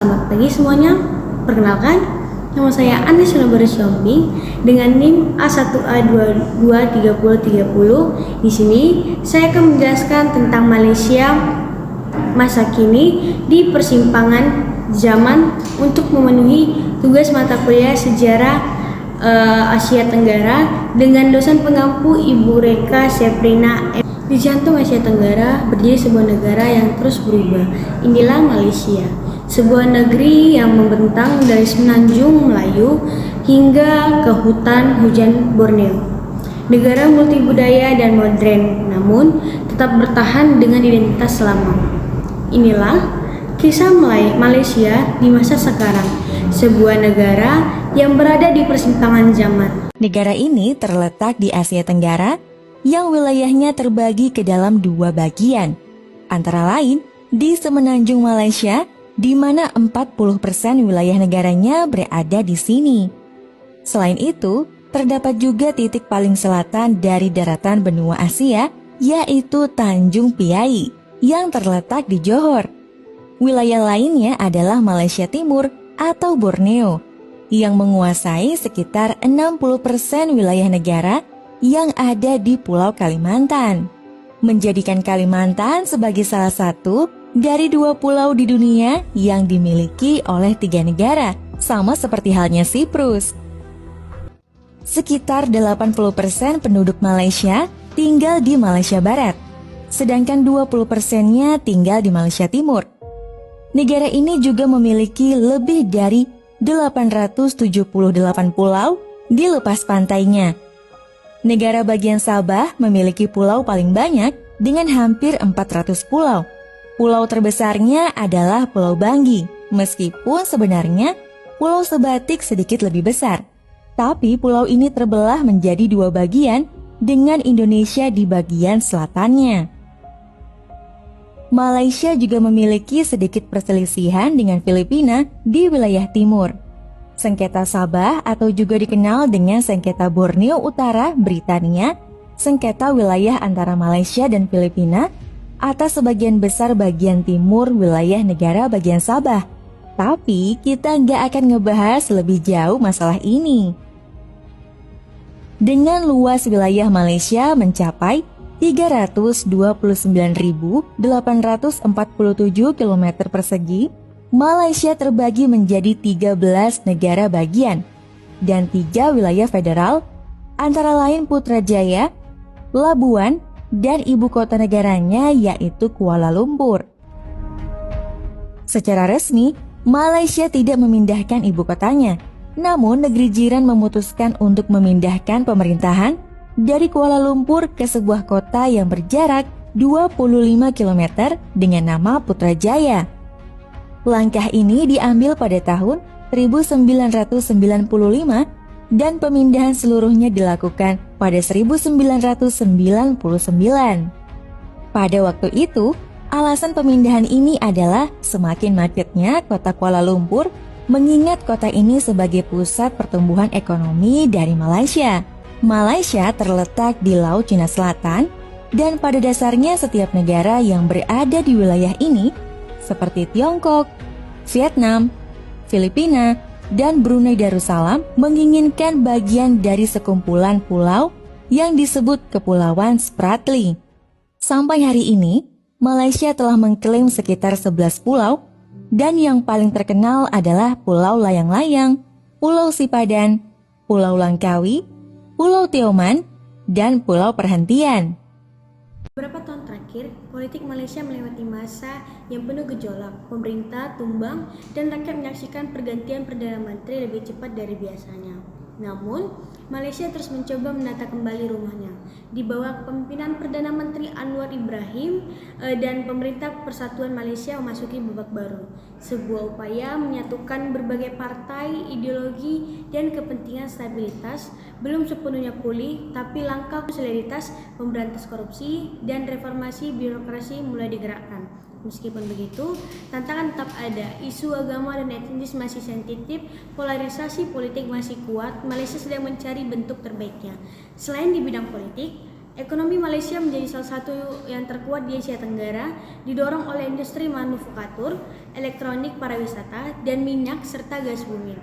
Selamat pagi semuanya. Perkenalkan, nama saya Anis Nobari Siombing dengan NIM A1A223030. Di sini saya akan menjelaskan tentang Malaysia masa kini di persimpangan zaman untuk memenuhi tugas mata kuliah sejarah Asia Tenggara dengan dosen pengampu Ibu Reka Seprina. Di jantung Asia Tenggara berdiri sebuah negara yang terus berubah. Inilah Malaysia, sebuah negeri yang membentang dari semenanjung Melayu hingga ke hutan hujan Borneo. Negara multibudaya dan modern, namun tetap bertahan dengan identitas lama. Inilah kisah Malaysia di masa sekarang, sebuah negara yang berada di persimpangan zaman. Negara ini terletak di Asia Tenggara yang wilayahnya terbagi ke dalam dua bagian, antara lain di semenanjung Malaysia, di mana 40% wilayah negaranya berada di sini. Selain itu, terdapat juga titik paling selatan dari daratan benua Asia, yaitu Tanjung Piai, yang terletak di Johor. Wilayah lainnya adalah Malaysia Timur atau Borneo, yang menguasai sekitar 60% wilayah negara yang ada di Pulau Kalimantan, menjadikan Kalimantan sebagai salah satu dari 2 pulau di dunia yang dimiliki oleh 3 negara, sama seperti halnya Siprus. Sekitar 80% penduduk Malaysia tinggal di Malaysia Barat, sedangkan 20%-nya tinggal di Malaysia Timur. Negara ini juga memiliki lebih dari 878 pulau di lepas pantainya. Negara bagian Sabah memiliki pulau paling banyak dengan hampir 400 pulau. Pulau terbesarnya adalah Pulau Banggi, meskipun sebenarnya Pulau Sebatik sedikit lebih besar. Tapi pulau ini terbelah menjadi 2 bagian dengan Indonesia di bagian selatannya. Malaysia juga memiliki sedikit perselisihan dengan Filipina di wilayah timur. Sengketa Sabah atau juga dikenal dengan sengketa Borneo Utara Britania, sengketa wilayah antara Malaysia dan Filipina atas sebagian besar bagian timur wilayah negara bagian Sabah. Tapi kita nggak akan ngebahas lebih jauh masalah ini. Dengan luas wilayah Malaysia mencapai 329.847 km persegi, Malaysia terbagi menjadi 13 negara bagian dan 3 wilayah federal, antara lain Putrajaya, Labuan, dan ibu kota negaranya yaitu Kuala Lumpur. Secara resmi, Malaysia tidak memindahkan ibu kotanya, namun negeri jiran memutuskan untuk memindahkan pemerintahan dari Kuala Lumpur ke sebuah kota yang berjarak 25 km dengan nama Putrajaya. Langkah ini diambil pada tahun 1995 dan pemindahan seluruhnya dilakukan pada 1999. Pada waktu itu, alasan pemindahan ini adalah semakin macetnya kota Kuala Lumpur, mengingat kota ini sebagai pusat pertumbuhan ekonomi dari Malaysia. Malaysia terletak di Laut Cina Selatan, dan pada dasarnya setiap negara yang berada di wilayah ini seperti Tiongkok, Vietnam, Filipina, dan Brunei Darussalam menginginkan bagian dari sekumpulan pulau yang disebut Kepulauan Spratly. Sampai hari ini, Malaysia telah mengklaim sekitar 11 pulau, dan yang paling terkenal adalah Pulau Layang-Layang, Pulau Sipadan, Pulau Langkawi, Pulau Tioman, dan Pulau Perhentian. Beberapa tahun terakhir, politik Malaysia melewati masa yang penuh gejolak. Pemerintah tumbang dan rakyat menyaksikan pergantian Perdana Menteri lebih cepat dari biasanya. Namun, Malaysia terus mencoba menata kembali rumahnya. Di bawah kepemimpinan Perdana Menteri Anwar Ibrahim dan pemerintah Persatuan Malaysia memasuki babak baru. Sebuah upaya menyatukan berbagai partai, ideologi, dan kepentingan stabilitas belum sepenuhnya pulih, tapi langkah solidaritas, pemberantas korupsi, dan reformasi birokrasi mulai digerakkan. Meskipun begitu, tantangan tetap ada. Isu agama dan etnis masih sensitif, polarisasi politik masih kuat. Malaysia sedang mencari bentuk terbaiknya. Selain di bidang politik, Ekonomi Malaysia menjadi salah satu yang terkuat di Asia Tenggara, didorong oleh industri manufaktur, elektronik, pariwisata, dan minyak serta gas bumi.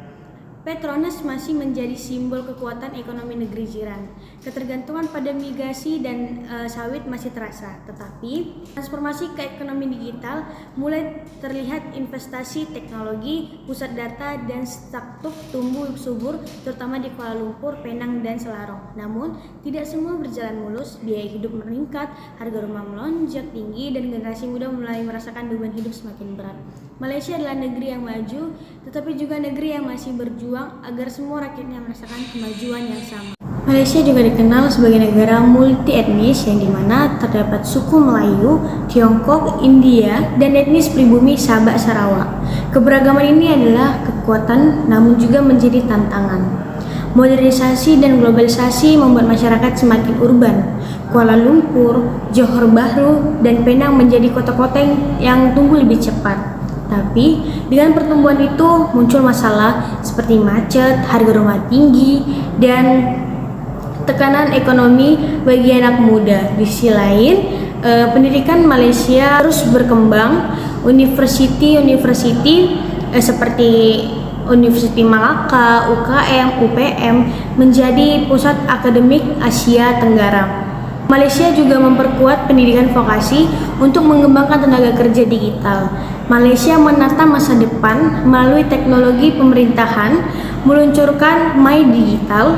Petronas masih menjadi simbol kekuatan ekonomi negeri jiran. Ketergantungan pada migrasi dan sawit masih terasa, tetapi transformasi ke ekonomi digital mulai terlihat. Investasi teknologi, pusat data, dan startup tumbuh subur, terutama di Kuala Lumpur, Penang, dan Selarong. Namun, tidak semua berjalan mulus. Biaya hidup meningkat, harga rumah melonjak tinggi, dan generasi muda mulai merasakan beban hidup semakin berat. Malaysia adalah negeri yang maju, tetapi juga negeri yang masih berjuang agar semua rakyatnya merasakan kemajuan yang sama. Malaysia juga dikenal sebagai negara multi etnis yang dimana terdapat suku Melayu, Tiongkok, India, dan etnis pribumi Sabak Sarawak. Keberagaman ini adalah kekuatan namun juga menjadi tantangan. Modernisasi dan globalisasi membuat masyarakat semakin urban. Kuala Lumpur, Johor Bahru, dan Penang menjadi kota-kota yang tumbuh lebih cepat. Tapi dengan pertumbuhan itu muncul masalah seperti macet, harga rumah tinggi, dan tekanan ekonomi bagi anak muda. Di sisi lain, pendidikan Malaysia terus berkembang. University seperti Universiti Malaka, UKM, UPM menjadi pusat akademik Asia Tenggara. Malaysia juga memperkuat pendidikan vokasi untuk mengembangkan tenaga kerja digital. Malaysia menata masa depan melalui teknologi pemerintahan, meluncurkan My Digital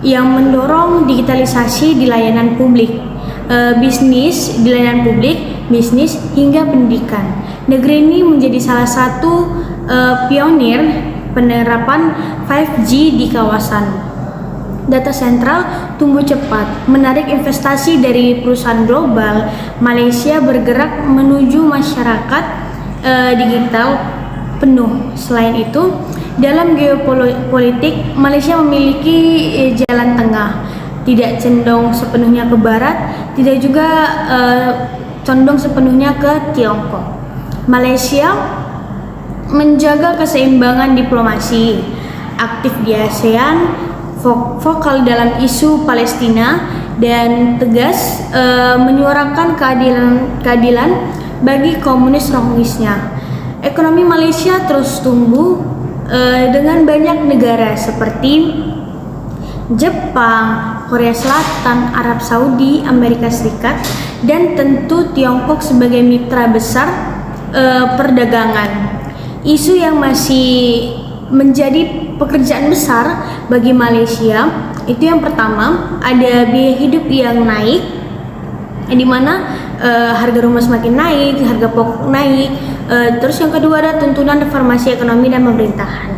yang mendorong digitalisasi di layanan publik, bisnis di layanan publik, bisnis hingga pendidikan. Negeri ini menjadi salah satu pionir penerapan 5G di kawasan. Data sentral tumbuh cepat, menarik investasi dari perusahaan global. Malaysia bergerak menuju masyarakat digital penuh. Selain itu, dalam geopolitik, Malaysia memiliki jalan tengah, tidak condong sepenuhnya ke barat, tidak juga condong sepenuhnya ke Tiongkok. Malaysia menjaga keseimbangan diplomasi, aktif di ASEAN, vokal dalam isu Palestina, dan tegas menyuarakan keadilan bagi komunis Rohingya. Ekonomi Malaysia terus tumbuh dengan banyak negara seperti Jepang, Korea Selatan, Arab Saudi, Amerika Serikat, dan tentu Tiongkok sebagai mitra besar perdagangan. Isu yang masih menjadi pekerjaan besar bagi Malaysia itu yang pertama ada biaya hidup yang naik, di mana harga rumah semakin naik, harga pokok naik. Terus yang kedua ada tuntunan reformasi ekonomi dan pemerintahan.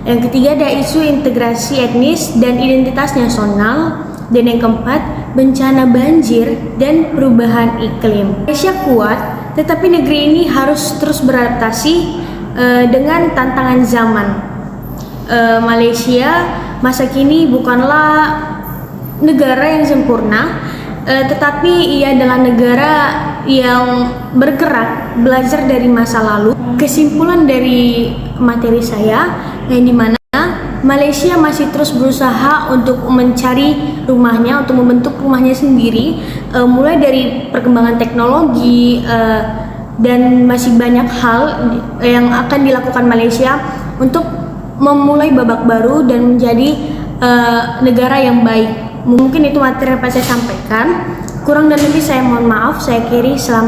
Yang ketiga ada isu integrasi etnis dan identitas nasional. Dan yang keempat bencana banjir dan perubahan iklim. Malaysia kuat, tetapi negeri ini harus terus beradaptasi dengan tantangan zaman. Malaysia masa kini bukanlah negara yang sempurna, tetapi ia adalah negara yang bergerak belajar dari masa lalu. Kesimpulan dari materi saya yang dimana Malaysia masih terus berusaha untuk mencari rumahnya, untuk membentuk rumahnya sendiri, mulai dari perkembangan teknologi dan masih banyak hal yang akan dilakukan Malaysia untuk memulai babak baru dan menjadi negara yang baik. Mungkin itu materi yang saya sampaikan. Kurang dan lebih saya mohon maaf. Saya Keri, selamat.